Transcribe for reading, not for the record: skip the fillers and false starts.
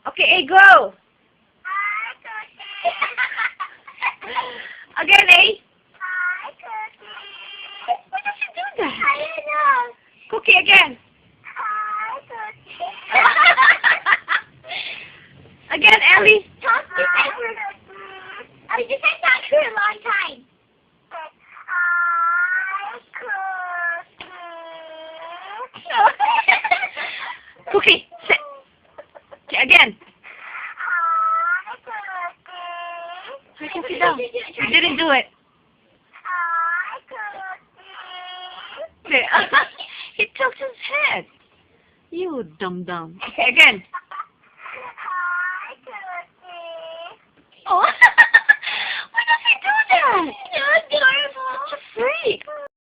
Okay, A, go. Again, A. Why does she do that? I don't know. Cookie, again. Again, Ellie. Talk to Edward. I just had talk for a long time. Cookie, sit. Okay, again. I can sit down. You didn't do it. Okay. He tilts his head. You dum-dum. Okay, again. Oh, why does he do that? So adorable. Such a freak.